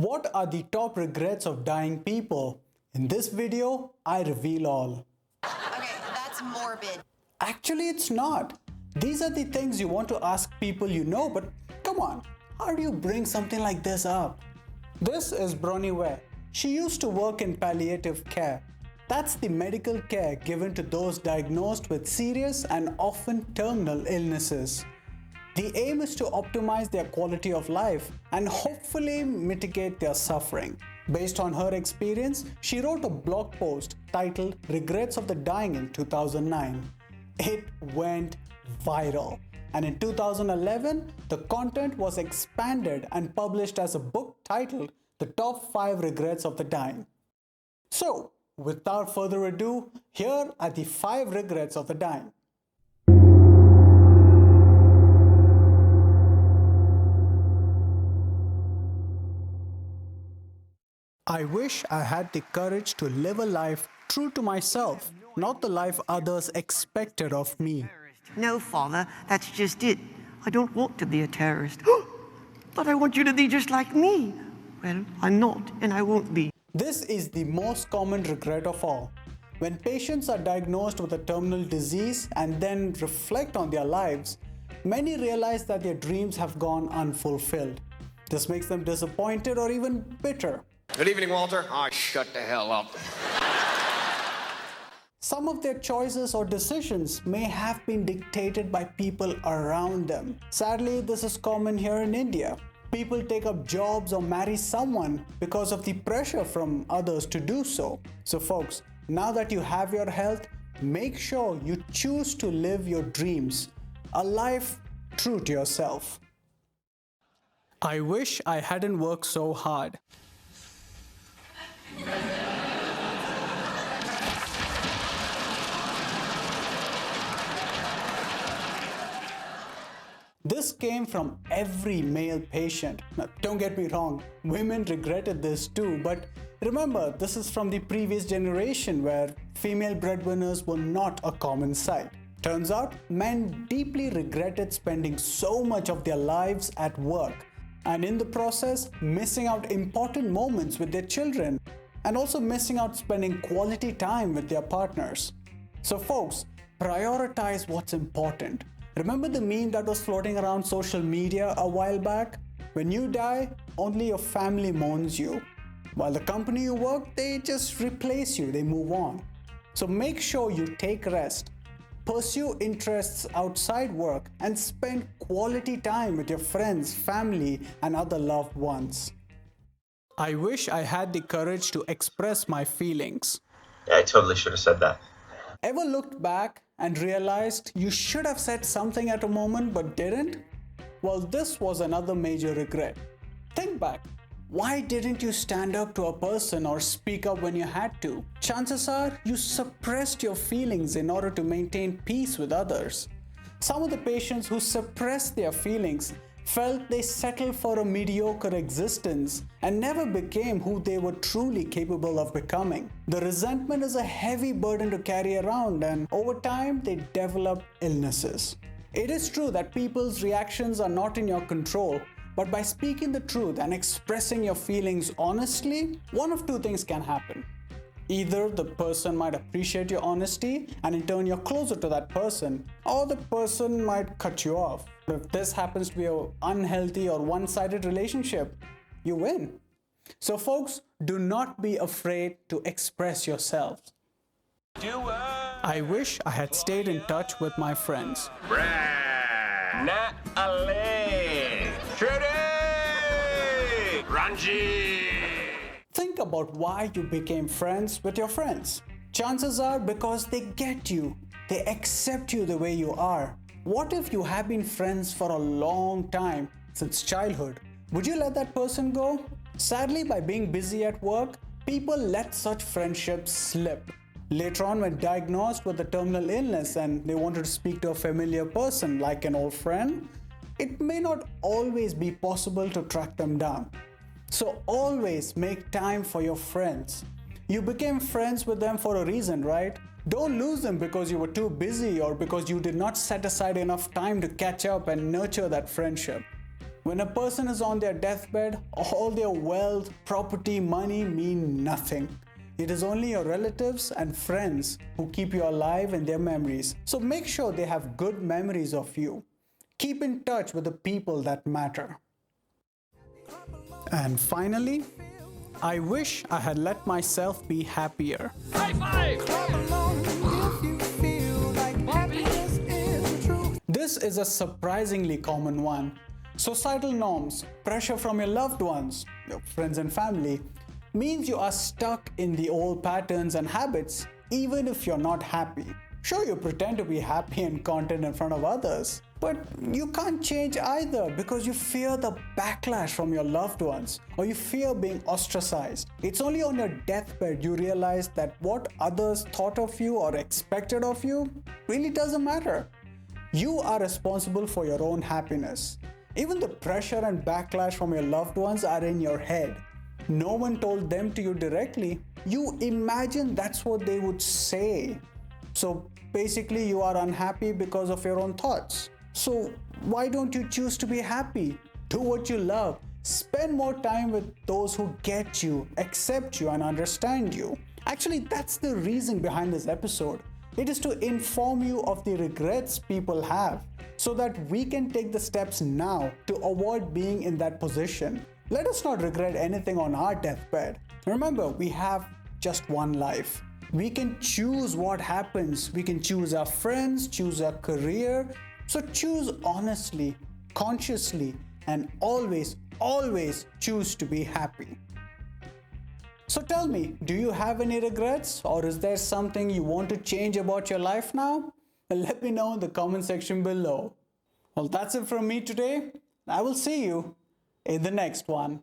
What are the top regrets of dying people? In this video, I reveal all. Okay, that's morbid. Actually, it's not. These are the things you want to ask people you know, but come on, how do you bring something like this up? This is Bronnie Ware. She used to work in palliative care. That's the medical care given to those diagnosed with serious and often terminal illnesses. The aim is to optimize their quality of life and hopefully mitigate their suffering. Based on her experience, she wrote a blog post titled Regrets of the Dying in 2009. It went viral, and in 2011, the content was expanded and published as a book titled The Top 5 Regrets of the Dying. So, without further ado, here are the 5 regrets of the dying. I wish I had the courage to live a life true to myself, not the life others expected of me. No, Father, that's just it. I don't want to be a terrorist. But I want you to be just like me. Well, I'm not, and I won't be. This is the most common regret of all. When patients are diagnosed with a terminal disease and then reflect on their lives, many realize that their dreams have gone unfulfilled. This makes them disappointed or even bitter. Good evening, Walter. Oh, shut the hell up. Some of their choices or decisions may have been dictated by people around them. Sadly, this is common here in India. People take up jobs or marry someone because of the pressure from others to do so. So folks, now that you have your health, make sure you choose to live your dreams, a life true to yourself. I wish I hadn't worked so hard. This came from every male patient. Now, don't get me wrong, women regretted this too, but remember, this is from the previous generation where female breadwinners were not a common sight. Turns out, men deeply regretted spending so much of their lives at work, and in the process, missing out important moments with their children, and also missing out spending quality time with their partners. So folks, prioritize what's important. Remember the meme that was floating around social media a while back? When you die, only your family mourns you. While the company you work, they just replace you, they move on. So make sure you take rest, pursue interests outside work, and spend quality time with your friends, family, and other loved ones. I wish I had the courage to express my feelings. Yeah, I totally should have said that. Ever looked back and realized you should have said something at a moment but didn't? Well, this was another major regret. Think back. Why didn't you stand up to a person or speak up when you had to? Chances are you suppressed your feelings in order to maintain peace with others. Some of the patients who suppressed their feelings felt they settled for a mediocre existence and never became who they were truly capable of becoming. The resentment is a heavy burden to carry around, and over time they develop illnesses. It is true that people's reactions are not in your control, but by speaking the truth and expressing your feelings honestly, one of two things can happen. Either the person might appreciate your honesty and in turn you're closer to that person, or the person might cut you off. If this happens to be an unhealthy or one-sided relationship, you win. So folks, do not be afraid to express yourselves. I wish I had stayed in touch with my friends. Natalie! Trudy! Ranji! Think about why you became friends with your friends. Chances are because they get you, they accept you the way you are. What if you have been friends for a long time, since childhood? Would you let that person go? Sadly, by being busy at work, people let such friendships slip. Later on, when diagnosed with a terminal illness and they wanted to speak to a familiar person like an old friend, it may not always be possible to track them down. So always make time for your friends. You became friends with them for a reason, right? Don't lose them because you were too busy or because you did not set aside enough time to catch up and nurture that friendship. When a person is on their deathbed, all their wealth, property, money mean nothing. It is only your relatives and friends who keep you alive in their memories. So make sure they have good memories of you. Keep in touch with the people that matter. And finally, I wish I had let myself be happier. High five! This is a surprisingly common one. Societal norms, pressure from your loved ones, your friends and family, means you are stuck in the old patterns and habits, even if you're not happy. Sure, you pretend to be happy and content in front of others, but you can't change either because you fear the backlash from your loved ones or you fear being ostracized. It's only on your deathbed you realize that what others thought of you or expected of you really doesn't matter. You are responsible for your own happiness. Even the pressure and backlash from your loved ones are in your head. No one told them to you directly. You imagine that's what they would say. So basically, you are unhappy because of your own thoughts. So why don't you choose to be happy? Do what you love. Spend more time with those who get you, accept you, and understand you. Actually, that's the reason behind this episode. It is to inform you of the regrets people have so that we can take the steps now to avoid being in that position. Let us not regret anything on our deathbed. Remember, we have just one life. We can choose what happens. We can choose our friends, choose our career. So choose honestly, consciously, and always, always choose to be happy. So tell me, do you have any regrets, or is there something you want to change about your life now? Well, let me know in the comment section below. Well, that's it from me today. I will see you in the next one.